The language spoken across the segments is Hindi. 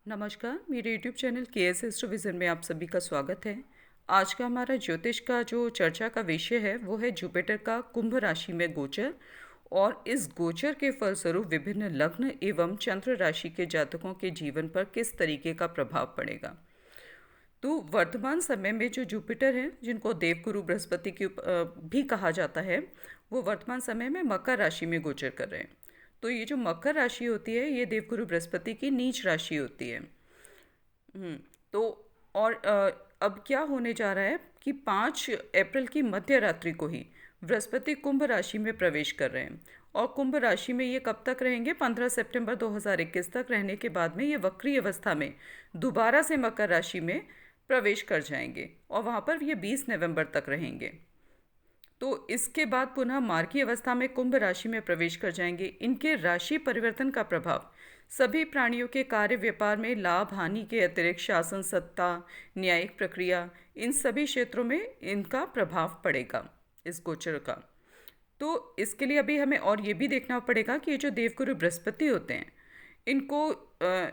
नमस्कार, मेरे यूट्यूब चैनल केएस एस्ट्रोविजन में आप सभी का स्वागत है। आज का हमारा ज्योतिष का जो चर्चा का विषय है वो है जुपिटर का कुंभ राशि में गोचर और इस गोचर के फलस्वरूप विभिन्न लग्न एवं चंद्र राशि के जातकों के जीवन पर किस तरीके का प्रभाव पड़ेगा। तो वर्तमान समय में जो जुपिटर हैं जिनको देवगुरु बृहस्पति की भी कहा जाता है, वो वर्तमान समय में मकर राशि में गोचर कर रहे हैं। तो ये जो मकर राशि होती है ये देवगुरु बृहस्पति की नीच राशि होती है। तो और अब क्या होने जा रहा है कि 5 अप्रैल की मध्य रात्रि को ही बृहस्पति कुंभ राशि में प्रवेश कर रहे हैं और कुंभ राशि में ये कब तक रहेंगे? 15 सितंबर 2021 तक रहने के बाद में ये वक्री अवस्था में दोबारा से मकर राशि में प्रवेश कर जाएंगे और वहाँ पर ये 20 नवंबर तक रहेंगे। तो इसके बाद पुनः मार्गी अवस्था में कुंभ राशि में प्रवेश कर जाएंगे। इनके राशि परिवर्तन का प्रभाव सभी प्राणियों के कार्य व्यापार में लाभ हानि के अतिरिक्त शासन सत्ता, न्यायिक प्रक्रिया, इन सभी क्षेत्रों में इनका प्रभाव पड़ेगा इस गोचर का। तो इसके लिए अभी हमें और ये भी देखना पड़ेगा कि ये जो देवगुरु बृहस्पति होते हैं इनको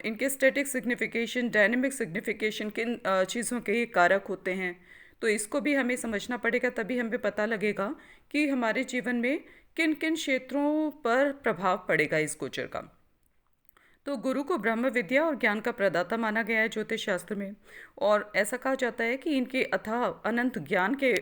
इनके स्टैटिक सिग्निफिकेशन, डायनेमिक सिग्निफिकेशन किन चीज़ों के ये कारक होते हैं, तो इसको भी हमें समझना पड़ेगा। तभी हमें पता लगेगा कि हमारे जीवन में किन किन क्षेत्रों पर प्रभाव पड़ेगा इस गोचर का। तो गुरु को ब्रह्म विद्या और ज्ञान का प्रदाता माना गया है ज्योतिष शास्त्र में और ऐसा कहा जाता है कि इनके अथाह अनंत ज्ञान के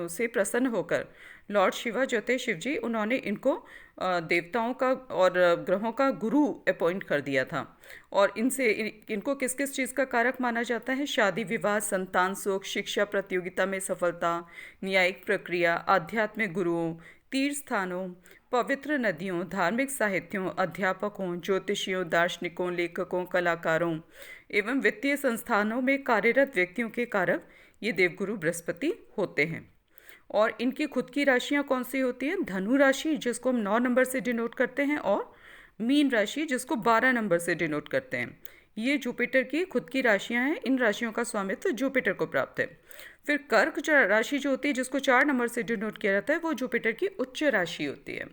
से प्रसन्न होकर लॉर्ड शिवा जो थे शिव जी, उन्होंने इनको देवताओं का और ग्रहों का गुरु अपॉइंट कर दिया था। और इनको किस किस चीज़ का कारक माना जाता है? शादी विवाह, संतान सुख, शिक्षा प्रतियोगिता में सफलता, न्यायिक प्रक्रिया, आध्यात्मिक गुरुओं, तीर्थ स्थानों, पवित्र नदियों, धार्मिक साहित्यों, अध्यापकों, ज्योतिषियों, दार्शनिकों, लेखकों, कलाकारों एवं वित्तीय संस्थानों में कार्यरत व्यक्तियों के कारक ये देवगुरु बृहस्पति होते हैं। और इनकी खुद की राशियाँ कौन सी होती हैं? धनु राशि जिसको हम 9 नंबर से डिनोट करते हैं और मीन राशि जिसको 12 नंबर से डिनोट करते हैं। ये जुपिटर की खुद की राशियां हैं। इन राशियों का स्वामित्व जुपिटर को प्राप्त है। फिर कर्क राशि जो होती है जिसको 4 नंबर से डिनोट किया जाता है वो जुपिटर की उच्च राशि होती है।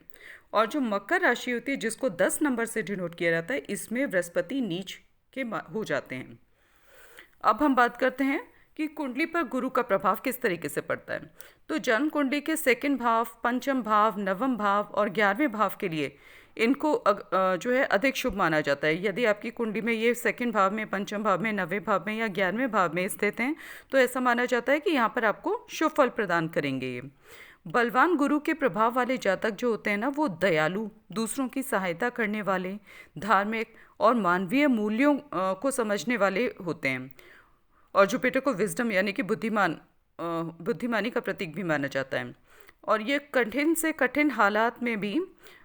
और जो मकर राशि होती है जिसको 10 नंबर से डिनोट किया जाता है इसमें बृहस्पति नीच के हो जाते हैं। अब हम बात करते हैं कि कुंडली पर गुरु का प्रभाव किस तरीके से पड़ता है। तो जन्म कुंडली के सेकंड भाव, पंचम भाव, नवम भाव और 11वें भाव के लिए इनको जो है अधिक शुभ माना जाता है। यदि आपकी कुंडली में ये सेकंड भाव में, पंचम भाव में, 9वें भाव में या 11वें भाव में स्थित हैं तो ऐसा माना जाता है कि यहाँ पर आपको शुभ फल प्रदान करेंगे ये। बलवान गुरु के प्रभाव वाले जातक जो होते हैं ना वो दयालु, दूसरों की सहायता करने वाले, धार्मिक और मानवीय मूल्यों को समझने वाले होते हैं। और जुपिटर को विजडम यानी कि बुद्धिमानी का प्रतीक भी माना जाता है। और ये कठिन से कठिन हालात में भी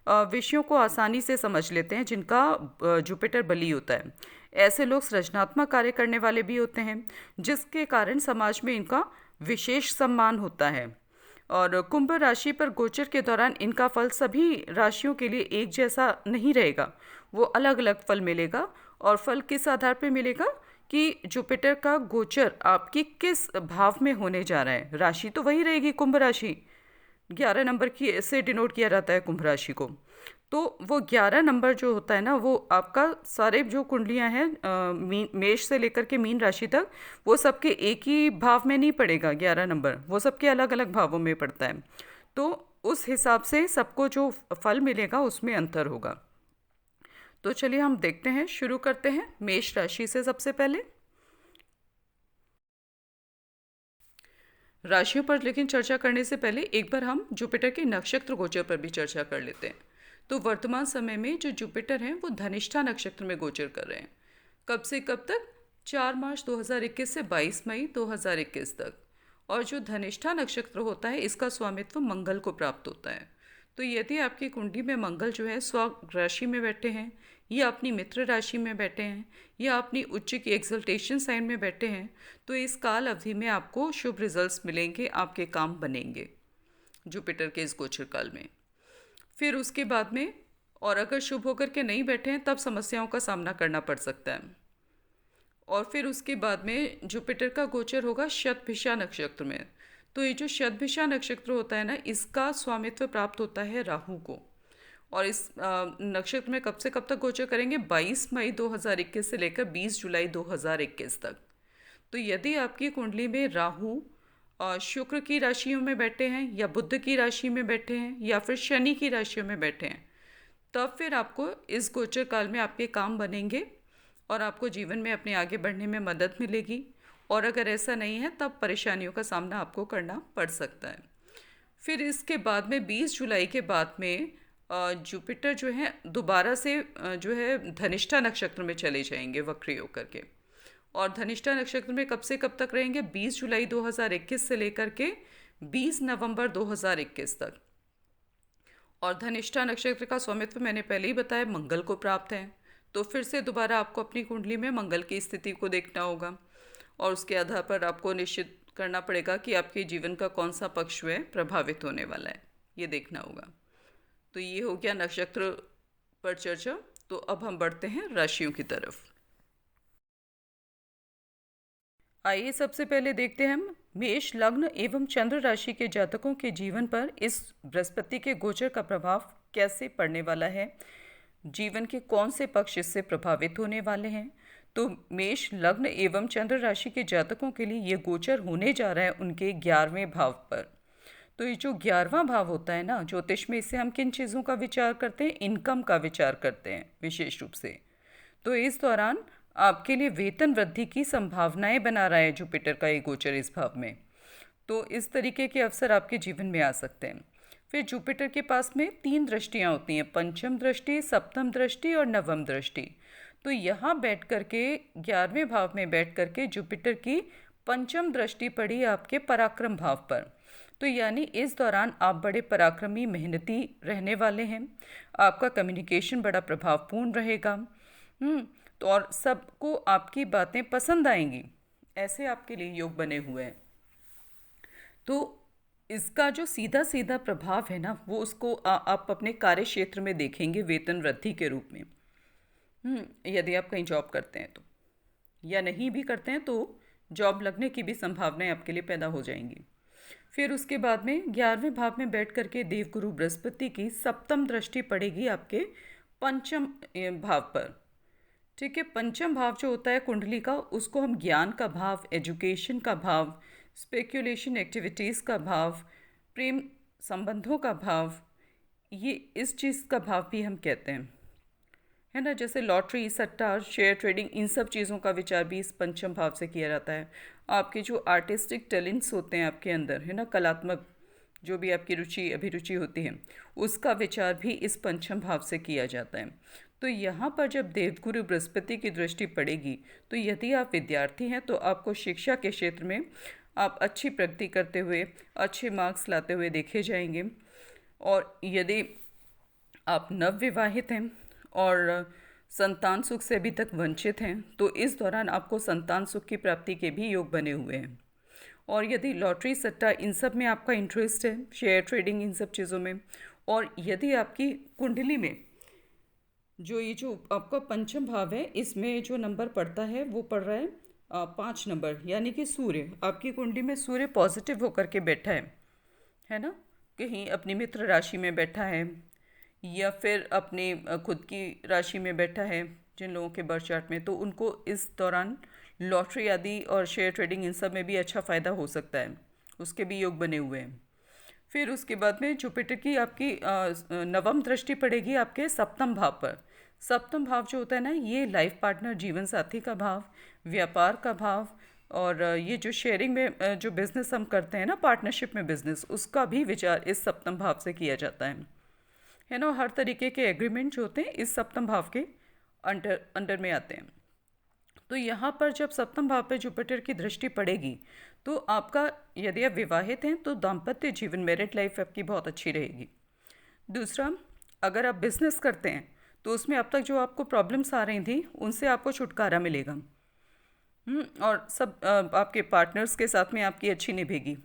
विषयों को आसानी से समझ लेते हैं जिनका जुपिटर बली होता है। ऐसे लोग सृजनात्मक कार्य करने वाले भी होते हैं जिसके कारण समाज में इनका विशेष सम्मान होता है। और कुंभ राशि पर गोचर के दौरान इनका फल सभी राशियों के लिए एक जैसा नहीं रहेगा, वो अलग अलग फल मिलेगा। और फल किस आधार पर मिलेगा कि जुपिटर का गोचर आपकी किस भाव में होने जा रहा है। राशि तो वही रहेगी कुंभ राशि, 11 नंबर की से डिनोट किया जाता है कुंभ राशि को। तो वो 11 नंबर जो होता है ना वो आपका सारे जो कुंडलियां हैं मेष से लेकर के मीन राशि तक वो सबके एक ही भाव में नहीं पड़ेगा। 11 नंबर वो सबके अलग अलग भावों में पड़ता है। तो उस हिसाब से सबको जो फल मिलेगा उसमें अंतर होगा। तो चलिए हम देखते हैं, शुरू करते हैं मेष राशि से। सबसे पहले राशियों पर लेकिन चर्चा करने से पहले एक बार हम जुपिटर के नक्षत्र गोचर पर भी चर्चा कर लेते हैं। तो वर्तमान समय में जो जुपिटर हैं वो धनिष्ठा नक्षत्र में गोचर कर रहे हैं। कब से कब तक? 4 मार्च 2021 से 22 मई 2021 तक। और जो धनिष्ठा नक्षत्र होता है इसका स्वामित्व मंगल को प्राप्त होता है। तो यदि आपकी कुंडली में मंगल जो है स्व राशि में बैठे हैं या अपनी मित्र राशि में बैठे हैं या अपनी उच्च की एक्सल्टेशन साइन में बैठे हैं तो इस काल अवधि में आपको शुभ रिजल्ट्स मिलेंगे, आपके काम बनेंगे जुपिटर के इस गोचर काल में। फिर उसके बाद में और अगर शुभ होकर के नहीं बैठे हैं तब समस्याओं का सामना करना पड़ सकता है। और फिर उसके बाद में जुपिटर का गोचर होगा शतभिषा नक्षत्र में। तो ये जो शतभिषा नक्षत्र होता है ना इसका स्वामित्व प्राप्त होता है राहु को। और इस नक्षत्र में कब से कब तक गोचर करेंगे? 22 मई 2021 से लेकर 20 जुलाई 2021 तक। तो यदि आपकी कुंडली में राहु शुक्र की राशियों में बैठे हैं, या बुध की राशि में बैठे हैं, या फिर शनि की राशियों में बैठे हैं, तब फिर आपको इस गोचर काल में आपके काम बनेंगे और आपको जीवन में अपने आगे बढ़ने में मदद मिलेगी। और अगर ऐसा नहीं है तब परेशानियों का सामना आपको करना पड़ सकता है। फिर इसके बाद में 20 जुलाई के बाद में जुपिटर जो है दोबारा से जो है धनिष्ठा नक्षत्र में चले जाएंगे वक्री होकर के। और धनिष्ठा नक्षत्र में कब से कब तक रहेंगे? 20 जुलाई 2021 से लेकर के 20 नवंबर 2021 तक। और धनिष्ठा नक्षत्र का स्वामित्व मैंने पहले ही बताया मंगल को प्राप्त है। तो फिर से दोबारा आपको अपनी कुंडली में मंगल की स्थिति को देखना होगा और उसके आधार पर आपको निश्चित करना पड़ेगा कि आपके जीवन का कौन सा पक्ष है प्रभावित होने वाला है, ये देखना होगा। तो ये हो गया नक्षत्र पर चर्चा। तो अब हम बढ़ते हैं राशियों की तरफ। आइए सबसे पहले देखते हैं हम मेष लग्न एवं चंद्र राशि के जातकों के जीवन पर इस बृहस्पति के गोचर का प्रभाव कैसे पड़ने वाला है, जीवन के कौन से पक्ष इससे प्रभावित होने वाले हैं। तो मेष लग्न एवं चंद्र राशि के जातकों के लिए ये गोचर होने जा रहा है उनके 11वें भाव पर। तो ये जो 11वां भाव होता है ना ज्योतिष में, इससे हम किन चीज़ों का विचार करते हैं? इनकम का विचार करते हैं विशेष रूप से। तो इस दौरान आपके लिए वेतन वृद्धि की संभावनाएं बना रहा है जुपिटर का ये गोचर इस भाव में। तो इस तरीके के अवसर आपके जीवन में आ सकते हैं। फिर जुपिटर के पास में 3 दृष्टियां होती हैं, पंचम दृष्टि, सप्तम दृष्टि और नवम दृष्टि। तो यहाँ बैठ करके 11वें भाव में बैठ करके जुपिटर की पंचम दृष्टि पड़ी आपके पराक्रम भाव पर। तो यानी इस दौरान आप बड़े पराक्रमी मेहनती रहने वाले हैं, आपका कम्युनिकेशन बड़ा प्रभावपूर्ण रहेगा। तो और सबको आपकी बातें पसंद आएंगी, ऐसे आपके लिए योग बने हुए हैं। तो इसका जो सीधा सीधा प्रभाव है ना वो उसको आप अपने कार्य क्षेत्र में देखेंगे वेतन वृद्धि के रूप में। यदि आप कहीं जॉब करते हैं तो, या नहीं भी करते हैं तो जॉब लगने की भी संभावनाएं आपके लिए पैदा हो जाएंगी। फिर उसके बाद में 11वें भाव में बैठ करके देवगुरु बृहस्पति की सप्तम दृष्टि पड़ेगी आपके पंचम भाव पर। ठीक है, पंचम भाव जो होता है कुंडली का, उसको हम ज्ञान का भाव, एजुकेशन का भाव, स्पेक्यूलेशन एक्टिविटीज़ का भाव, प्रेम संबंधों का भाव, ये इस चीज़ का भाव भी हम कहते हैं, है ना। जैसे लॉटरी, सट्टा, शेयर ट्रेडिंग, इन सब चीज़ों का विचार भी इस पंचम भाव से किया जाता है। आपके जो आर्टिस्टिक टैलेंट्स होते हैं आपके अंदर, है ना, कलात्मक जो भी आपकी रुचि अभिरुचि होती है, उसका विचार भी इस पंचम भाव से किया जाता है। तो यहाँ पर जब देवगुरु बृहस्पति की दृष्टि पड़ेगी तो यदि आप विद्यार्थी हैं तो आपको शिक्षा के क्षेत्र में आप अच्छी प्रगति करते हुए, अच्छे मार्क्स लाते हुए देखे जाएंगे। और यदि आप नवविवाहित हैं और संतान सुख से अभी तक वंचित हैं तो इस दौरान आपको संतान सुख की प्राप्ति के भी योग बने हुए हैं। और यदि लॉटरी, सट्टा, इन सब में आपका इंटरेस्ट है, शेयर ट्रेडिंग, इन सब चीज़ों में, और यदि आपकी कुंडली में जो आपका पंचम भाव है इसमें जो नंबर पड़ता है वो पड़ रहा है 5 नंबर, यानी कि सूर्य, आपकी कुंडली में सूर्य पॉजिटिव होकर के बैठा है ना, कहीं अपनी मित्र राशि में बैठा है या फिर अपनी खुद की राशि में बैठा है जिन लोगों के बर्थ चार्ट में, तो उनको इस दौरान लॉटरी आदि और शेयर ट्रेडिंग इन सब में भी अच्छा फ़ायदा हो सकता है, उसके भी योग बने हुए हैं। फिर उसके बाद में जुपिटर की आपकी नवम दृष्टि पड़ेगी आपके सप्तम भाव पर। सप्तम भाव जो होता है ना, ये लाइफ पार्टनर, जीवन साथी का भाव, व्यापार का भाव, और ये जो शेयरिंग में जो बिज़नेस हम करते हैं ना, पार्टनरशिप में बिज़नेस, उसका भी विचार इस सप्तम भाव से किया जाता है ना। हर तरीके के एग्रीमेंट जो होते हैं इस सप्तम भाव के अंडर में आते हैं। तो यहाँ पर जब सप्तम भाव पे जुपिटर की दृष्टि पड़ेगी तो आपका, यदि आप विवाहित हैं तो दाम्पत्य जीवन, मैरिड लाइफ आपकी बहुत अच्छी रहेगी। दूसरा, अगर आप बिजनेस करते हैं तो उसमें अब तक जो आपको प्रॉब्लम्स आ रही थी उनसे आपको छुटकारा मिलेगा। और सब आपके पार्टनर्स के साथ में आपकी अच्छी निभेगी,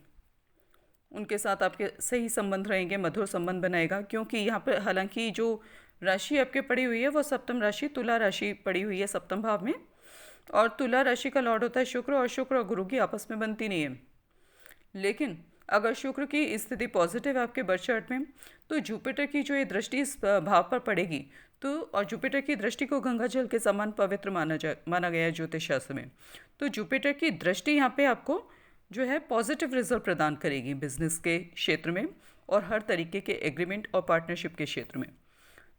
उनके साथ आपके सही संबंध रहेंगे, मधुर संबंध बनाएगा। क्योंकि यहाँ पर हालांकि जो राशि आपके पड़ी हुई है वो सप्तम राशि तुला राशि पड़ी हुई है सप्तम भाव में, और तुला राशि का लॉर्ड होता है शुक्र, और शुक्र और गुरु की आपस में बनती नहीं है। लेकिन अगर शुक्र की स्थिति पॉजिटिव है आपके बर्थ चार्ट में, तो जुपिटर की जो ये दृष्टि इस भाव पर पड़ेगी, तो और जुपिटर की दृष्टि को गंगा जल के समान पवित्र माना गया है ज्योतिष शास्त्र में। तो जुपिटर की दृष्टि यहाँ पे आपको जो है पॉजिटिव रिजल्ट प्रदान करेगी बिजनेस के क्षेत्र में और हर तरीके के एग्रीमेंट और पार्टनरशिप के क्षेत्र में।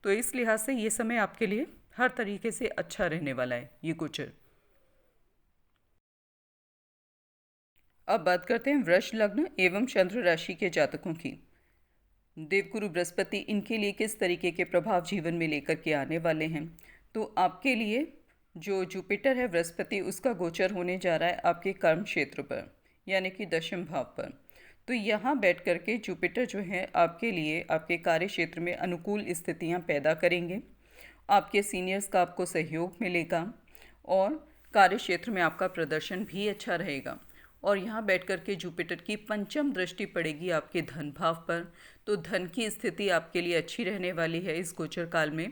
तो इस लिहाज से ये समय आपके लिए हर तरीके से अच्छा रहने वाला है ये गोचर। अब बात करते हैं वृष लग्न एवं चंद्र राशि के जातकों की। देवगुरु बृहस्पति इनके लिए किस तरीके के प्रभाव जीवन में लेकर के आने वाले हैं। तो आपके लिए जो जुपिटर है बृहस्पति, उसका गोचर होने जा रहा है आपके कर्म क्षेत्र पर, यानी कि दशम भाव पर। तो यहाँ बैठ करके जुपिटर जो है आपके लिए आपके कार्य क्षेत्र में अनुकूल स्थितियाँ पैदा करेंगे। आपके सीनियर्स का आपको सहयोग मिलेगा और कार्य क्षेत्र में आपका प्रदर्शन भी अच्छा रहेगा। और यहाँ बैठ कर के जुपिटर की पंचम दृष्टि पड़ेगी आपके धन भाव पर, तो धन की स्थिति आपके लिए अच्छी रहने वाली है इस गोचर काल में।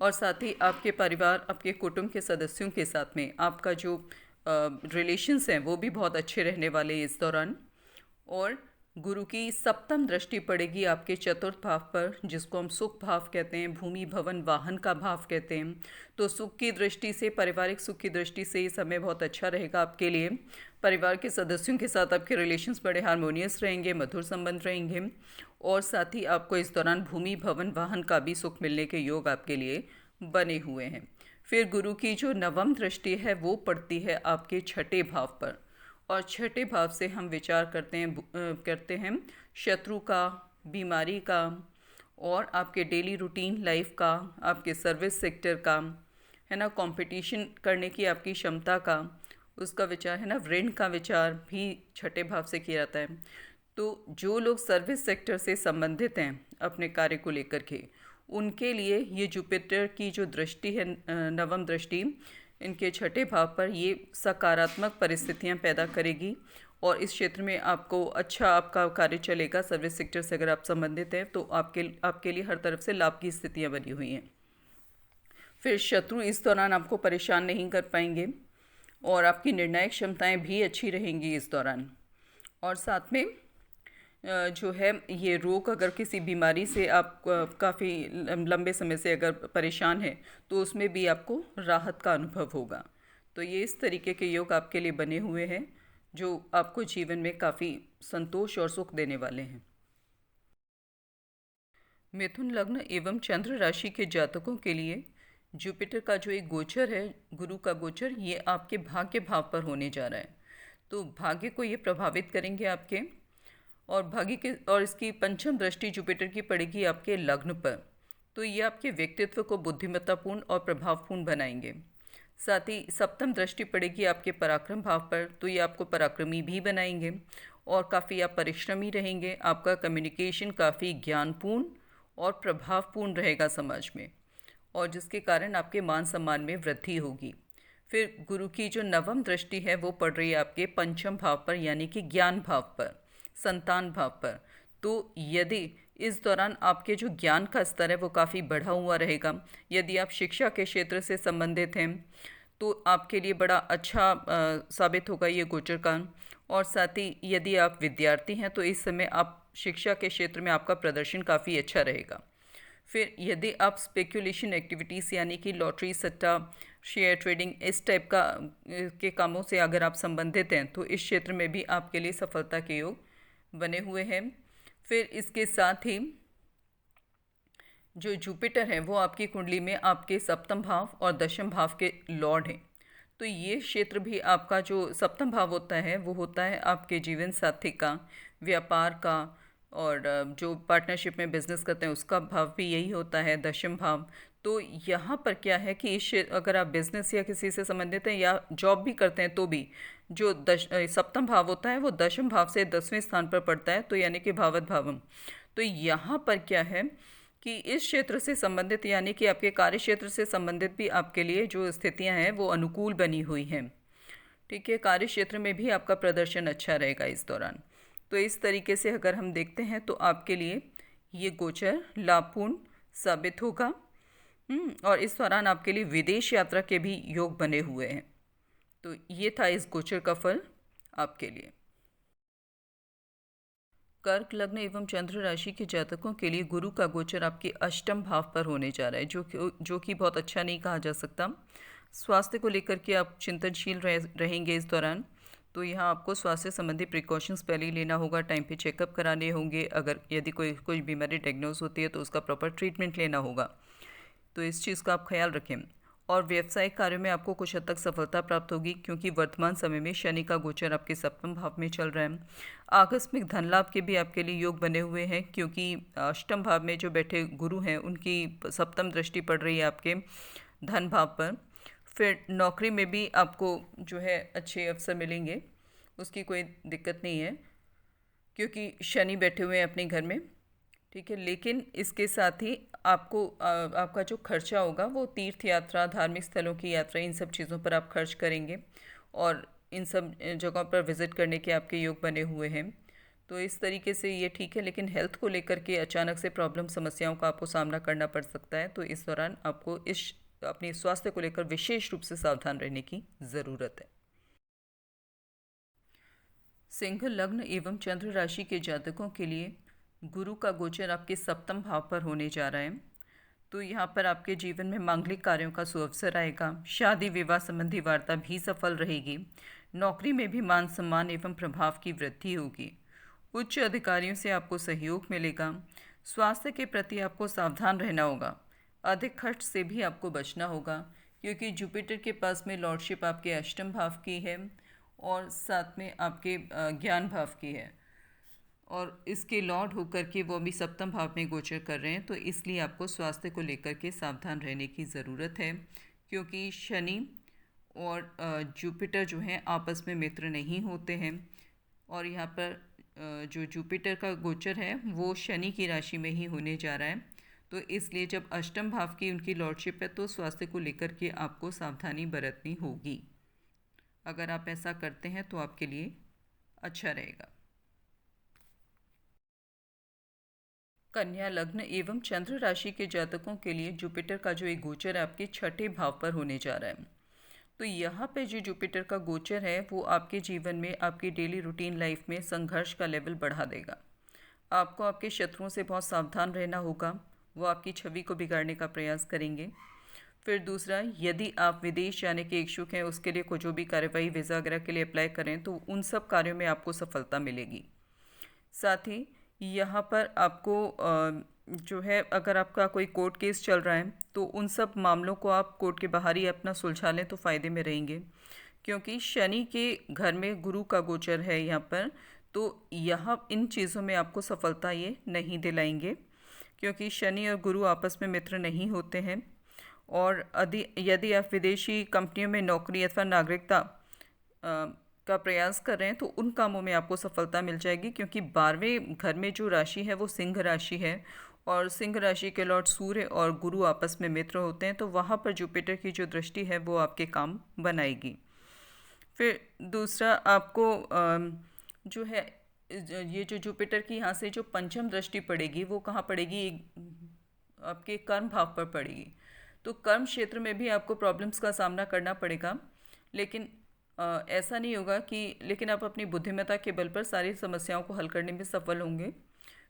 और साथ ही आपके परिवार, आपके कुटुंब के सदस्यों के साथ में आपका जो रिलेशंस हैं वो भी बहुत अच्छे रहने वाले हैं इस दौरान। और गुरु की सप्तम दृष्टि पड़ेगी आपके चतुर्थ भाव पर, जिसको हम सुख भाव कहते हैं, भूमि भवन वाहन का भाव कहते हैं। तो सुख की दृष्टि से, पारिवारिक सुख की दृष्टि से ये समय बहुत अच्छा रहेगा आपके लिए। परिवार के सदस्यों के साथ आपके रिलेशंस बड़े हार्मोनियस रहेंगे, मधुर संबंध रहेंगे। और साथ ही आपको इस दौरान भूमि भवन वाहन का भी सुख मिलने के योग आपके लिए बने हुए हैं। फिर गुरु की जो नवम दृष्टि है वो पड़ती है आपके छठे भाव पर, और छठे भाव से हम विचार करते हैं शत्रु का, बीमारी का, और आपके डेली रूटीन लाइफ का, आपके सर्विस सेक्टर का, है ना, कंपटीशन करने की आपकी क्षमता का, उसका विचार है ना, ऋण का विचार भी छठे भाव से किया जाता है। तो जो लोग सर्विस सेक्टर से संबंधित हैं अपने कार्य को लेकर के, उनके लिए ये जुपिटर की जो दृष्टि है, नवम दृष्टि इनके छठे भाव पर, ये सकारात्मक परिस्थितियां पैदा करेगी और इस क्षेत्र में आपको अच्छा आपका कार्य चलेगा। सर्विस सेक्टर से अगर आप संबंधित हैं तो आपके लिए हर तरफ से लाभ की स्थितियां बनी हुई हैं। फिर शत्रु इस दौरान आपको परेशान नहीं कर पाएंगे और आपकी निर्णायक क्षमताएं भी अच्छी रहेंगी इस दौरान। और साथ में जो है ये रोग, अगर किसी बीमारी से आप काफ़ी लंबे समय से अगर परेशान हैं तो उसमें भी आपको राहत का अनुभव होगा। तो ये इस तरीके के योग आपके लिए बने हुए हैं जो आपको जीवन में काफ़ी संतोष और सुख देने वाले हैं। मिथुन लग्न एवं चंद्र राशि के जातकों के लिए जुपिटर का जो एक गोचर है, गुरु का गोचर, ये आपके भाग्य भाव पर होने जा रहा है। तो भाग्य को ये प्रभावित करेंगे आपके, और और इसकी पंचम दृष्टि जुपिटर की पड़ेगी आपके लग्न पर। तो ये आपके व्यक्तित्व को बुद्धिमत्तापूर्ण और प्रभावपूर्ण बनाएंगे। साथ ही सप्तम दृष्टि पड़ेगी आपके पराक्रम भाव पर, तो ये आपको पराक्रमी भी बनाएंगे और काफ़ी आप परिश्रमी रहेंगे। आपका कम्युनिकेशन काफ़ी ज्ञानपूर्ण और प्रभावपूर्ण रहेगा समाज में, और जिसके कारण आपके मान सम्मान में वृद्धि होगी। फिर गुरु की जो नवम दृष्टि है वो पड़ रही है आपके पंचम भाव पर, यानी कि ज्ञान भाव पर, संतान भाव पर। तो यदि इस दौरान आपके जो ज्ञान का स्तर है वो काफ़ी बढ़ा हुआ रहेगा, यदि आप शिक्षा के क्षेत्र से संबंधित हैं तो आपके लिए बड़ा अच्छा साबित होगा ये गोचर काल। और साथ ही यदि आप विद्यार्थी हैं तो इस समय आप शिक्षा के क्षेत्र में आपका प्रदर्शन काफ़ी अच्छा रहेगा। फिर यदि आप स्पेक्यूलेशन एक्टिविटीज़, यानी कि लॉटरी, सट्टा, शेयर ट्रेडिंग, इस टाइप का के कामों से अगर आप संबंधित हैं तो इस क्षेत्र में भी आपके लिए सफलता के योग बने हुए हैं। फिर इसके साथ ही जो जुपिटर है वो आपकी कुंडली में आपके सप्तम भाव और दशम भाव के लॉर्ड हैं। तो ये क्षेत्र भी आपका, जो सप्तम भाव होता है वो होता है आपके जीवन साथी का, व्यापार का, और जो पार्टनरशिप में बिजनेस करते हैं उसका भाव भी यही होता है, दशम भाव। तो यहाँ पर क्या है कि अगर आप बिजनेस या किसी से संबंधित हैं या जॉब भी करते हैं तो भी जो सप्तम भाव होता है वो दशम भाव से 10वें स्थान पर पड़ता है, तो यानी कि भावत भावम। तो यहाँ पर क्या है कि इस क्षेत्र से संबंधित, यानी कि आपके कार्य क्षेत्र से संबंधित भी आपके लिए जो स्थितियाँ हैं वो अनुकूल बनी हुई हैं। ठीक है, कार्य क्षेत्र में भी आपका प्रदर्शन अच्छा रहेगा इस दौरान। तो इस तरीके से अगर हम देखते हैं तो आपके लिए ये गोचर लाभपूर्ण साबित होगा। और इस दौरान आपके लिए विदेश यात्रा के भी योग बने हुए हैं। तो ये था इस गोचर का फल आपके लिए। कर्क लग्न एवं चंद्र राशि के जातकों के लिए गुरु का गोचर आपके अष्टम भाव पर होने जा रहा है, जो कि बहुत अच्छा नहीं कहा जा सकता। स्वास्थ्य को लेकर के आप चिंतनशील रहेंगे इस दौरान। तो यहाँ आपको स्वास्थ्य संबंधी प्रिकॉशंस पहले ही लेना होगा, टाइम पे चेकअप कराने होंगे। अगर यदि कोई बीमारी डायग्नोज होती है तो उसका प्रॉपर ट्रीटमेंट लेना होगा। तो इस चीज़ का आप ख्याल रखें। और व्यावसायिक कार्यों में आपको कुछ हद तक सफलता प्राप्त होगी, क्योंकि वर्तमान समय में शनि का गोचर आपके सप्तम भाव में चल रहा है। आकस्मिक धन लाभ के भी आपके लिए योग बने हुए हैं, क्योंकि अष्टम भाव में जो बैठे गुरु हैं उनकी सप्तम दृष्टि पड़ रही है आपके धन भाव पर। फिर नौकरी में भी आपको जो है अच्छे अवसर मिलेंगे, उसकी कोई दिक्कत नहीं है, क्योंकि शनि बैठे हुए हैं अपने घर में। ठीक है, लेकिन इसके साथ ही आपको आपका जो खर्चा होगा वो तीर्थ यात्रा, धार्मिक स्थलों की यात्रा, इन सब चीज़ों पर आप खर्च करेंगे। और इन सब जगहों पर विज़िट करने के आपके योग बने हुए हैं। तो इस तरीके से ये ठीक है, लेकिन हेल्थ को लेकर के अचानक से प्रॉब्लम समस्याओं का आपको सामना करना पड़ सकता है। तो इस दौरान आपको इस अपने स्वास्थ्य को लेकर विशेष रूप से सावधान रहने की ज़रूरत है। सिंह लग्न एवं चंद्र राशि के जातकों के लिए गुरु का गोचर आपके सप्तम भाव पर होने जा रहा है। तो यहाँ पर आपके जीवन में मांगलिक कार्यों का सुअवसर आएगा। शादी विवाह संबंधी वार्ता भी सफल रहेगी। नौकरी में भी मान सम्मान एवं प्रभाव की वृद्धि होगी। उच्च अधिकारियों से आपको सहयोग मिलेगा। स्वास्थ्य के प्रति आपको सावधान रहना होगा। अधिक खर्च से भी आपको बचना होगा, क्योंकि जुपिटर के पास में लॉर्डशिप आपके अष्टम भाव की है और साथ में आपके ज्ञान भाव की है। और इसके लॉर्ड होकर के वो अभी सप्तम भाव में गोचर कर रहे हैं। तो इसलिए आपको स्वास्थ्य को लेकर के सावधान रहने की ज़रूरत है, क्योंकि शनि और जुपिटर जो हैं आपस में मित्र नहीं होते हैं। और यहाँ पर जो जुपिटर का गोचर है वो शनि की राशि में ही होने जा रहा है। तो इसलिए जब अष्टम भाव की उनकी लॉर्डशिप है तो स्वास्थ्य को लेकर के आपको सावधानी बरतनी होगी। अगर आप ऐसा करते हैं तो आपके लिए अच्छा रहेगा। कन्या लग्न एवं चंद्र राशि के जातकों के लिए जुपिटर का जो एक गोचर है आपके छठे भाव पर होने जा रहा है। तो यहाँ पे जो जुपिटर का गोचर है वो आपके जीवन में आपकी डेली रूटीन लाइफ में संघर्ष का लेवल बढ़ा देगा। आपको आपके शत्रुओं से बहुत सावधान रहना होगा, वो आपकी छवि को बिगाड़ने का प्रयास करेंगे। फिर दूसरा, यदि आप विदेश जाने के इच्छुक हैं, उसके लिए कोई जो भी कार्रवाई वीज़ा वगैरह के लिए अप्लाई करें तो उन सब कार्यों में आपको सफलता मिलेगी। साथ ही यहाँ पर आपको जो है, अगर आपका कोई कोर्ट केस चल रहा है तो उन सब मामलों को आप कोर्ट के बाहर ही अपना सुलझा लें तो फ़ायदे में रहेंगे, क्योंकि शनि के घर में गुरु का गोचर है यहाँ पर। तो यहाँ इन चीज़ों में आपको सफलता ये नहीं दिलाएंगे, क्योंकि शनि और गुरु आपस में मित्र नहीं होते हैं। और यदि आप विदेशी कंपनियों में नौकरी अथवा नागरिकता का प्रयास कर रहे हैं तो उन कामों में आपको सफलता मिल जाएगी, क्योंकि 12वें घर में जो राशि है वो सिंह राशि है और सिंह राशि के लॉर्ड सूर्य और गुरु आपस में मित्र होते हैं। तो वहाँ पर जुपिटर की जो दृष्टि है वो आपके काम बनाएगी। फिर दूसरा, आपको जो है ये जो जुपिटर की यहाँ से जो पंचम दृष्टि पड़ेगी वो कहाँ पड़ेगी, आपके कर्म भाव पर पड़ेगी। तो कर्म क्षेत्र में भी आपको प्रॉब्लम्स का सामना करना पड़ेगा, लेकिन ऐसा नहीं होगा कि, लेकिन आप अपनी बुद्धिमत्ता के बल पर सारी समस्याओं को हल करने में सफल होंगे।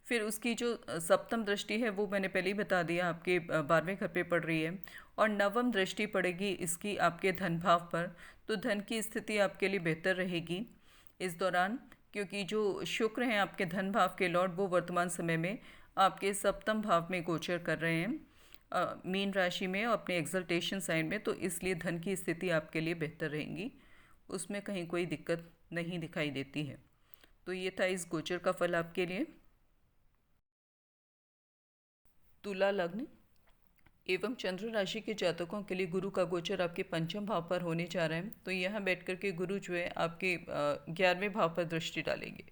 फिर उसकी जो सप्तम दृष्टि है वो मैंने पहले ही बता दिया, आपके 12वें घर पे पड़ रही है। और नवम दृष्टि पड़ेगी इसकी आपके धन भाव पर। तो धन की स्थिति आपके लिए बेहतर रहेगी इस दौरान, क्योंकि जो शुक्र हैं आपके धन भाव के लॉर्ड वो वर्तमान समय में आपके सप्तम भाव में गोचर कर रहे हैं, मीन राशि में और अपने एक्सल्टेशन साइन में। तो इसलिए धन की स्थिति आपके लिए बेहतर रहेंगी, उसमें कहीं कोई दिक्कत नहीं दिखाई देती है। तो ये था इस गोचर का फल आपके लिए। तुला लग्न एवं चंद्र राशि के जातकों के लिए गुरु का गोचर आपके पंचम भाव पर होने जा रहा है। तो यहाँ बैठ कर के गुरु जो है आपके 11वें भाव पर दृष्टि डालेंगे,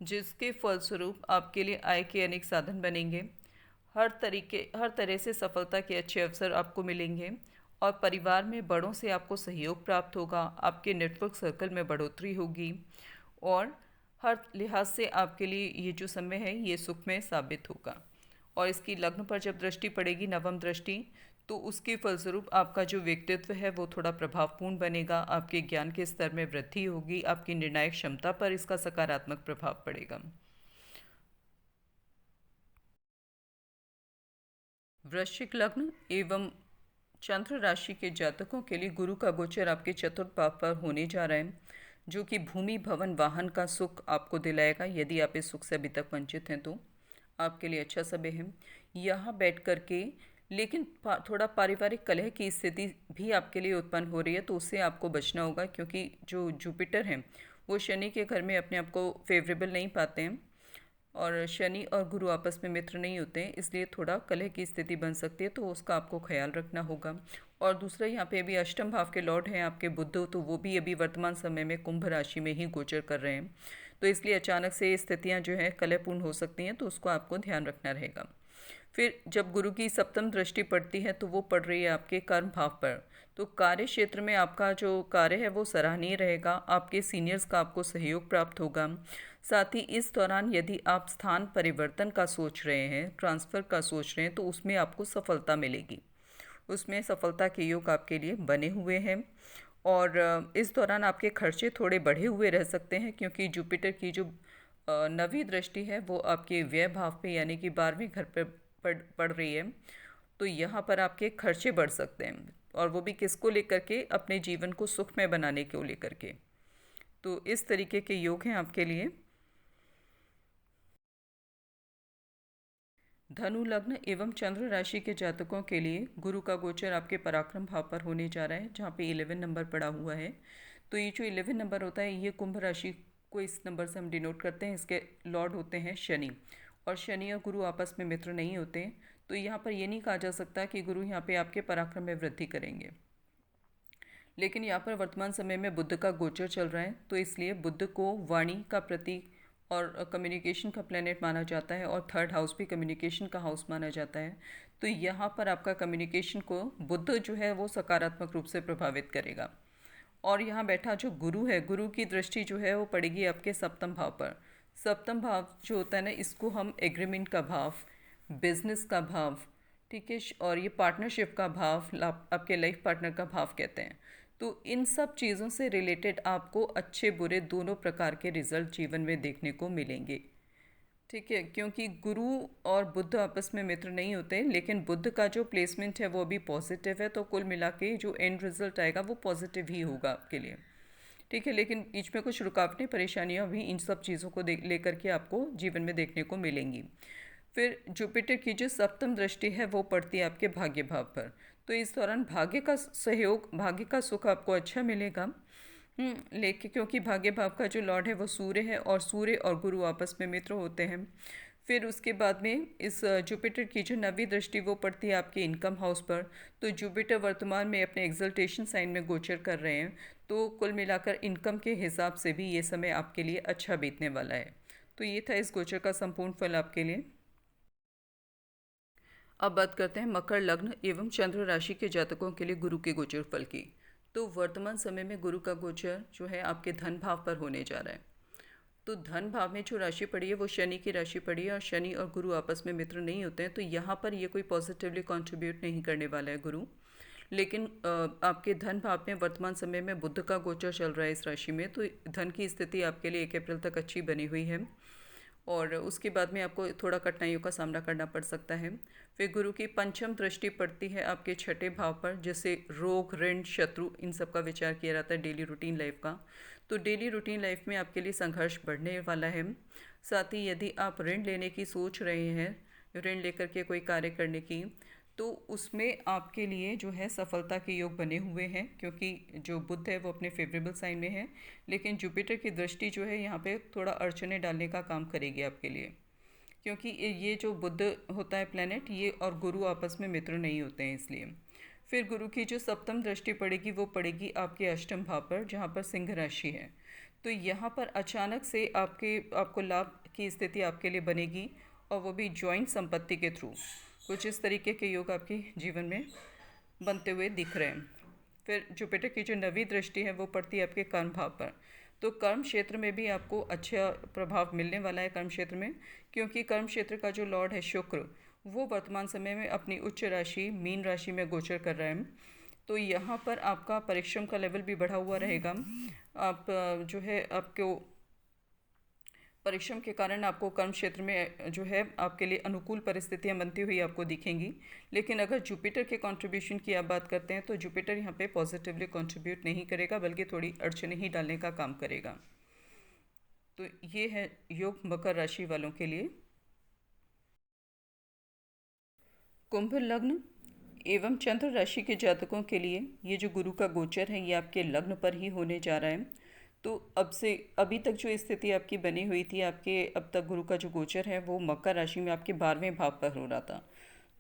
जिसके फलस्वरूप आपके लिए आय के अनेक साधन बनेंगे। हर तरह से सफलता के अच्छे अवसर आपको मिलेंगे और परिवार में बड़ों से आपको सहयोग प्राप्त होगा। आपके नेटवर्क सर्कल में बढ़ोतरी होगी और हर लिहाज से आपके लिए ये जो समय है ये सुखमय साबित होगा। और इसकी लग्न पर जब दृष्टि पड़ेगी, नवम दृष्टि, तो उसके फलस्वरूप आपका जो व्यक्तित्व है वो थोड़ा प्रभावपूर्ण बनेगा। आपके ज्ञान के स्तर में वृद्धि होगी, आपकी निर्णायक क्षमता पर इसका सकारात्मक प्रभाव पड़ेगा। वृश्चिक लग्न एवं चंद्र राशि के जातकों के लिए गुरु का गोचर आपके चतुर्थ भाव पर होने जा रहा है, जो कि भूमि भवन वाहन का सुख आपको दिलाएगा। यदि आप इस सुख से अभी तक वंचित हैं तो आपके लिए अच्छा समय है। यहाँ बैठ कर के लेकिन थोड़ा पारिवारिक कलह की स्थिति भी आपके लिए उत्पन्न हो रही है, तो उससे आपको बचना होगा, क्योंकि जो जुपिटर हैं वो शनि के घर में अपने आप को फेवरेबल नहीं पाते हैं, और शनि और गुरु आपस में मित्र नहीं होते हैं, इसलिए थोड़ा कलह की स्थिति बन सकती है, तो उसका आपको ख्याल रखना होगा। और दूसरा, यहाँ पे अभी अष्टम भाव के लॉर्ड हैं आपके बुध, तो वो भी अभी वर्तमान समय में कुंभ राशि में ही गोचर कर रहे हैं, तो इसलिए अचानक से स्थितियाँ जो है कलहपूर्ण हो सकती हैं, तो उसको आपको ध्यान रखना रहेगा। फिर जब गुरु की सप्तम दृष्टि पड़ती है तो वो पड़ रही है आपके कर्म भाव पर, तो कार्य क्षेत्र में आपका जो कार्य है वो सराहनीय रहेगा, आपके सीनियर्स का आपको सहयोग प्राप्त होगा। साथ ही इस दौरान यदि आप स्थान परिवर्तन का सोच रहे हैं, ट्रांसफ़र का सोच रहे हैं, तो उसमें आपको सफलता मिलेगी, उसमें सफलता के योग आपके लिए बने हुए हैं। और इस दौरान आपके खर्चे थोड़े बढ़े हुए रह सकते हैं, क्योंकि जुपिटर की जो नवीं दृष्टि है वो आपके व्यय भाव पे यानी कि 12वें घर पर पड़ रही है, तो यहाँ पर आपके खर्चे बढ़ सकते हैं, और वो भी किसको लेकर के, अपने जीवन को सुखमय बनाने को लेकर के। तो इस तरीके के योग हैं आपके लिए। धनु लग्न एवं चंद्र राशि के जातकों के लिए गुरु का गोचर आपके पराक्रम भाव पर होने जा रहा है, जहाँ पे 11 नंबर पड़ा हुआ है। तो ये जो 11 नंबर होता है, ये कुंभ राशि को इस नंबर से हम डिनोट करते हैं। इसके लॉर्ड होते हैं शनि, और शनि और गुरु आपस में मित्र नहीं होते हैं, तो यहाँ पर ये नहीं कहा जा सकता कि गुरु यहाँ पे आपके पराक्रम में वृद्धि करेंगे। लेकिन यहाँ पर वर्तमान समय में बुध का गोचर चल रहा है, तो इसलिए बुध को वाणी का प्रतीक और कम्युनिकेशन का प्लेनेट माना जाता है, और थर्ड हाउस भी कम्युनिकेशन का हाउस माना जाता है। तो यहाँ पर आपका कम्युनिकेशन को बुध जो है वो सकारात्मक रूप से प्रभावित करेगा। और यहाँ बैठा जो गुरु है, गुरु की दृष्टि जो है वो पड़ेगी आपके सप्तम भाव पर। सप्तम भाव जो होता है ना, इसको हम एग्रीमेंट का भाव, बिजनेस का भाव, ठीक है, और ये पार्टनरशिप का भाव, आपके लाइफ पार्टनर का भाव कहते हैं। तो इन सब चीज़ों से रिलेटेड आपको अच्छे बुरे दोनों प्रकार के रिजल्ट जीवन में देखने को मिलेंगे, ठीक है, क्योंकि गुरु और बुध आपस में मित्र नहीं होते, लेकिन बुध का जो प्लेसमेंट है वो भी पॉजिटिव है, तो कुल मिला के जो एंड रिजल्ट आएगा वो पॉजिटिव ही होगा आपके लिए, ठीक है। लेकिन बीच में कुछ रुकावटें, परेशानियां भी इन सब चीज़ों को लेकर के आपको जीवन में देखने को मिलेंगी। फिर जुपिटर की जो सप्तम दृष्टि है वो पड़ती है आपके भाग्य भाव पर, तो इस दौरान भाग्य का सहयोग, भाग्य का सुख आपको अच्छा मिलेगा। लेकिन क्योंकि भाग्य भाव का जो लॉर्ड है वो सूर्य है, और सूर्य और गुरु आपस में मित्र होते हैं। फिर उसके बाद में इस जुपिटर की जो नवी दृष्टि वो पड़ती है आपके इनकम हाउस पर, तो जुपिटर वर्तमान में अपने एक्सल्टेशन साइन में गोचर कर रहे हैं, तो कुल मिलाकर इनकम के हिसाब से भी ये समय आपके लिए अच्छा बीतने वाला है। तो ये था इस गोचर का संपूर्ण फल आपके लिए। अब बात करते हैं मकर लग्न एवं चंद्र राशि के जातकों के लिए गुरु के गोचर फल की। तो वर्तमान समय में गुरु का गोचर जो है आपके धन भाव पर होने जा रहा है। तो धन भाव में जो राशि पड़ी है वो शनि की राशि पड़ी है, और शनि और गुरु आपस में मित्र नहीं होते हैं, तो यहाँ पर ये कोई पॉजिटिवली कंट्रीब्यूट नहीं करने वाला है गुरु। लेकिन आपके धन भाव में वर्तमान समय में बुध का गोचर चल रहा है इस राशि में, तो धन की स्थिति आपके लिए 1 अप्रैल तक अच्छी बनी हुई है, और उसके बाद में आपको थोड़ा कठिनाइयों का सामना करना पड़ सकता है। फिर गुरु की पंचम दृष्टि पड़ती है आपके छठे भाव पर, जैसे रोग, ऋण, शत्रु, इन सब का विचार किया जाता है डेली रूटीन लाइफ का। तो डेली रूटीन लाइफ में आपके लिए संघर्ष बढ़ने वाला है। साथ ही यदि आप ऋण लेने की सोच रहे हैं, ऋण लेकर के कोई कार्य करने की, तो उसमें आपके लिए जो है सफलता के योग बने हुए हैं, क्योंकि जो बुध है वो अपने फेवरेबल साइन में है, लेकिन जुपिटर की दृष्टि जो है यहाँ पे थोड़ा अड़चने डालने का काम करेगी आपके लिए, क्योंकि ये जो बुध होता है प्लेनेट, ये और गुरु आपस में मित्र नहीं होते हैं, इसलिए। फिर गुरु की जो सप्तम दृष्टि पड़ेगी वो पड़ेगी आपके अष्टम भाव पर, जहाँ पर सिंह राशि है। तो यहाँ पर अचानक से आपको लाभ की स्थिति आपके लिए बनेगी, और वो भी जॉइंट संपत्ति के थ्रू। कुछ इस तरीके के योग आपके जीवन में बनते हुए दिख रहे हैं। फिर जुपिटर की जो नवी दृष्टि है वो पड़ती है आपके कर्म भाव पर, तो कर्म क्षेत्र में भी आपको अच्छा प्रभाव मिलने वाला है कर्म क्षेत्र में, क्योंकि कर्म क्षेत्र का जो लॉर्ड है शुक्र, वो वर्तमान समय में अपनी उच्च राशि मीन राशि में गोचर कर रहा है। तो यहाँ पर आपका परिश्रम का लेवल भी बढ़ा हुआ रहेगा। आप जो है आपको परिश्रम के कारण आपको कर्म क्षेत्र में जो है आपके लिए अनुकूल परिस्थितियां बनती हुई आपको दिखेंगी। लेकिन अगर जुपिटर के कंट्रीब्यूशन की आप बात करते हैं तो जुपिटर यहाँ पे पॉजिटिवली कंट्रीब्यूट नहीं करेगा, बल्कि थोड़ी अड़चने ही डालने का काम करेगा। तो ये है योग मकर राशि वालों के लिए। कुंभ लग्न एवं चंद्र राशि के जातकों के लिए ये जो गुरु का गोचर है ये आपके लग्न पर ही होने जा रहा है। तो अब से अभी तक जो स्थिति आपकी बनी हुई थी, आपके अब तक गुरु का जो गोचर है वो मकर राशि में आपके 12वें भाव पर हो रहा था।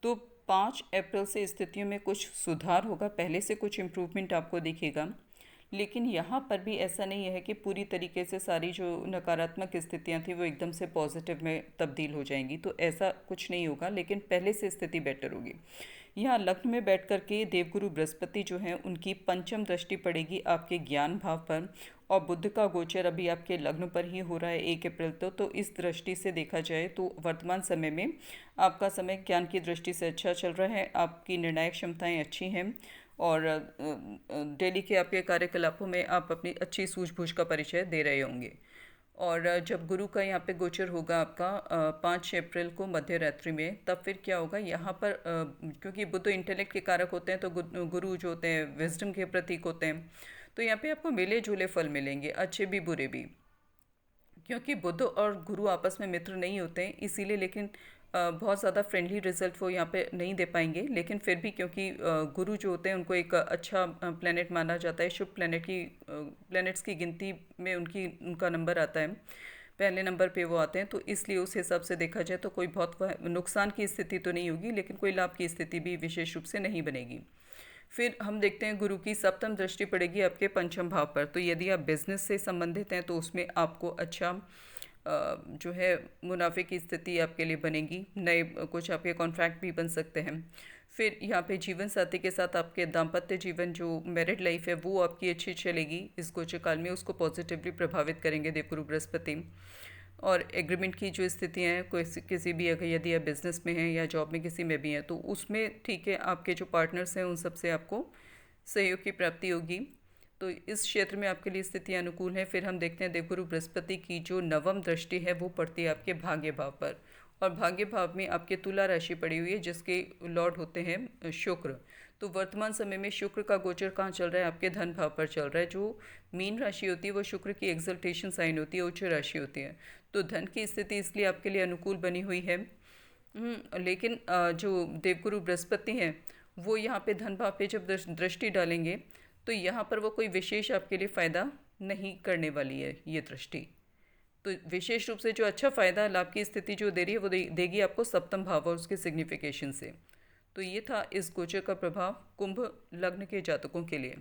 तो 5 अप्रैल से स्थितियों में कुछ सुधार होगा, पहले से कुछ इम्प्रूवमेंट आपको दिखेगा। लेकिन यहाँ पर भी ऐसा नहीं है कि पूरी तरीके से सारी जो नकारात्मक स्थितियाँ थी वो एकदम से पॉजिटिव में तब्दील हो जाएंगी, तो ऐसा कुछ नहीं होगा, लेकिन पहले से स्थिति बेटर होगी। यहाँ लग्न में बैठ कर के देवगुरु बृहस्पति जो हैं उनकी पंचम दृष्टि पड़ेगी आपके ज्ञान भाव पर, और बुध का गोचर अभी आपके लग्न पर ही हो रहा है 1 अप्रैल तो इस दृष्टि से देखा जाए तो वर्तमान समय में आपका समय ज्ञान की दृष्टि से अच्छा चल रहा है, आपकी निर्णायक क्षमताएं अच्छी हैं, और डेली के आपके कार्यकलापों में आप अपनी अच्छी सूझबूझ का परिचय दे रहे होंगे। और जब गुरु का यहाँ पे गोचर होगा आपका 5 अप्रैल को मध्य रात्रि में, तब फिर क्या होगा यहाँ पर, क्योंकि बुध तो इंटेलेक्ट के कारक होते हैं, तो गुरु जो होते हैं विजडम के प्रतीक होते हैं। तो यहाँ पे आपको मिले जुले फल मिलेंगे, अच्छे भी बुरे भी, क्योंकि बुध और गुरु आपस में मित्र नहीं होते हैं इसीलिए। लेकिन बहुत ज़्यादा फ्रेंडली रिजल्ट वो यहाँ पे नहीं दे पाएंगे, लेकिन फिर भी क्योंकि गुरु जो होते हैं उनको एक अच्छा प्लेनेट माना जाता है, शुभ प्लेनेट्स की गिनती में उनका नंबर आता है, पहले नंबर पे वो आते हैं, तो इसलिए उस हिसाब से देखा जाए तो कोई बहुत नुकसान की स्थिति तो नहीं होगी, लेकिन कोई लाभ की स्थिति भी विशेष रूप से नहीं बनेगी। फिर हम देखते हैं गुरु की सप्तम दृष्टि पड़ेगी आपके पंचम भाव पर, तो यदि आप बिजनेस से संबंधित हैं तो उसमें आपको अच्छा जो है मुनाफे की स्थिति आपके लिए बनेगी, नए कुछ आपके कॉन्ट्रैक्ट भी बन सकते हैं। फिर यहाँ पे जीवन साथी के साथ आपके दाम्पत्य जीवन जो मैरिड लाइफ है वो आपकी अच्छी चलेगी इस गोचर काल में, उसको पॉजिटिवली प्रभावित करेंगे देवगुरु बृहस्पति। और एग्रीमेंट की जो स्थितियाँ हैं, कोई किसी भी, अगर यदि आप बिज़नेस में हैं या जॉब में किसी में भी हैं तो उसमें ठीक है, आपके जो पार्टनर्स हैं उन सब से आपको सहयोग की प्राप्ति होगी, तो इस क्षेत्र में आपके लिए स्थितियाँ अनुकूल हैं। फिर हम देखते हैं देवगुरु बृहस्पति की जो नवम दृष्टि है वो पड़ती है आपके भाग्य भाव पर, और भाग्य भाव में आपके तुला राशि पड़ी हुई है जिसके लॉर्ड होते हैं शुक्र। तो वर्तमान समय में शुक्र का गोचर कहाँ चल रहा है, आपके धन भाव पर चल रहा है। जो मीन राशि होती है वो शुक्र की एक्सल्टेशन साइन होती है, उच्च राशि होती है, तो धन की स्थिति इसलिए आपके लिए अनुकूल बनी हुई है। लेकिन जो देवगुरु बृहस्पति हैं वो यहाँ पे धन भाव पे जब दृष्टि डालेंगे तो यहाँ पर वो कोई विशेष आपके लिए फ़ायदा नहीं करने वाली है ये दृष्टि। तो विशेष रूप से जो अच्छा फ़ायदा लाभ की स्थिति जो दे रही है वो देगी आपको सप्तम भाव और उसके सिग्निफिकेशन से। तो ये था इस गोचर का प्रभाव कुंभ लग्न के जातकों के लिए।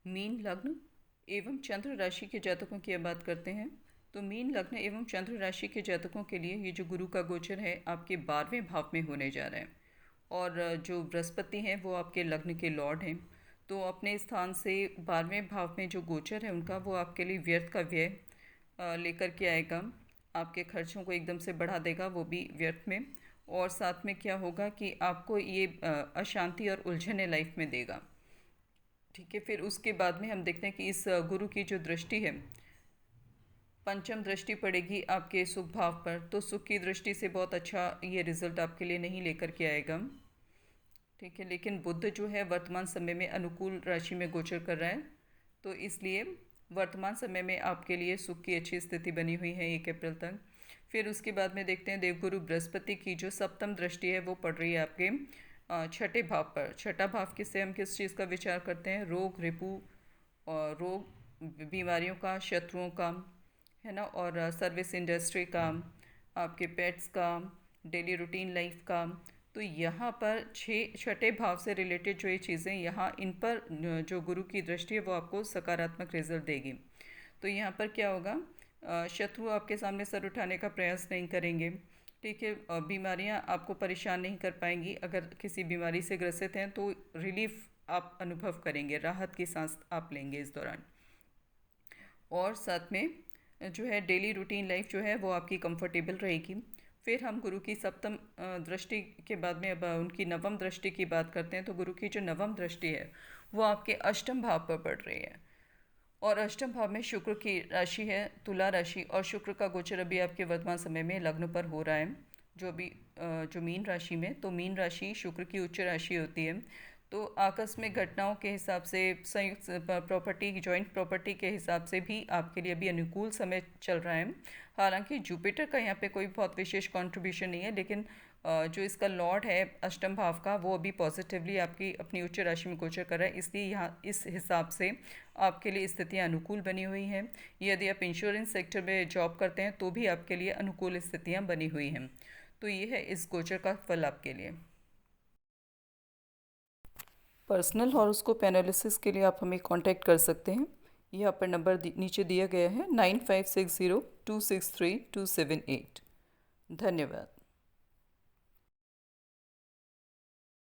मीन लग्न एवं चंद्र राशि के जातकों की अब बात करते हैं। तो मीन लग्न एवं चंद्र राशि के जातकों के लिए ये जो गुरु का गोचर है आपके 12वें भाव में होने जा रहा है, और जो बृहस्पति हैं वो आपके लग्न के लॉर्ड हैं, तो अपने स्थान से 12वें भाव में जो गोचर है उनका वो आपके लिए व्यर्थ का व्यय लेकर के आएगा, आपके खर्चों को एकदम से बढ़ा देगा, वो भी व्यर्थ में। और साथ में क्या होगा कि आपको ये अशांति और उलझने लाइफ में देगा। ठीक है, फिर उसके बाद में हम देखते हैं कि इस गुरु की जो दृष्टि है, पंचम दृष्टि पड़ेगी आपके सुख भाव पर, तो सुख की दृष्टि से बहुत अच्छा ये रिजल्ट आपके लिए नहीं लेकर के आएगा। ठीक है, लेकिन बुध जो है वर्तमान समय में अनुकूल राशि में गोचर कर रहा है, तो इसलिए वर्तमान समय में आपके लिए सुख की अच्छी स्थिति बनी हुई है 1 अप्रैल तक। फिर उसके बाद में देखते हैं देवगुरु बृहस्पति की जो सप्तम दृष्टि है वो पड़ रही है आपके छठे भाव पर। छठा भाव किससे हम किस चीज़ का विचार करते हैं, रोग रिपू और रोग बीमारियों का, शत्रुओं का, है ना, और सर्विस इंडस्ट्री का, आपके पेट्स का, डेली रूटीन लाइफ का। तो यहाँ पर छठे भाव से रिलेटेड जो ये चीज़ें यहाँ इन पर जो गुरु की दृष्टि है वो आपको सकारात्मक रिजल्ट देगी। तो यहाँ पर क्या होगा, शत्रु आपके सामने सर उठाने का प्रयास नहीं करेंगे। ठीक है, बीमारियाँ आपको परेशान नहीं कर पाएंगी, अगर किसी बीमारी से ग्रसित हैं तो रिलीफ आप अनुभव करेंगे, राहत की सांस आप लेंगे इस दौरान। और साथ में जो है डेली रूटीन लाइफ जो है वो आपकी कंफर्टेबल रहेगी। फिर हम गुरु की सप्तम दृष्टि के बाद में अब उनकी नवम दृष्टि की बात करते हैं। तो गुरु की जो नवम दृष्टि है वो आपके अष्टम भाव पर पड़ रही है, और अष्टम भाव में शुक्र की राशि है तुला राशि, और शुक्र का गोचर अभी आपके वर्तमान समय में लग्न पर हो रहा है, जो भी जो मीन राशि में, तो मीन राशि शुक्र की उच्च राशि होती है। तो आकस्मिक घटनाओं के हिसाब से, संयुक्त प्रॉपर्टी, जॉइंट प्रॉपर्टी के हिसाब से भी आपके लिए अभी अनुकूल समय चल रहा है। हालांकि जुपिटर का यहाँ पे कोई बहुत विशेष कंट्रीब्यूशन नहीं है, लेकिन जो इसका लॉर्ड है अष्टम भाव का, वो अभी पॉजिटिवली आपकी अपनी उच्च राशि में गोचर कर रहा है, इसलिए यहाँ इस हिसाब से आपके लिए स्थितियाँ अनुकूल बनी हुई हैं। यदि आप इंश्योरेंस सेक्टर में जॉब करते हैं तो भी आपके लिए अनुकूल स्थितियाँ बनी हुई हैं। तो ये है इस गोचर का फल आपके लिए। पर्सनल हॉरोस्कोप एनालिसिस के लिए आप हमें कांटेक्ट कर सकते हैं। यह पर नंबर नीचे दिया गया है 9560263278। धन्यवाद।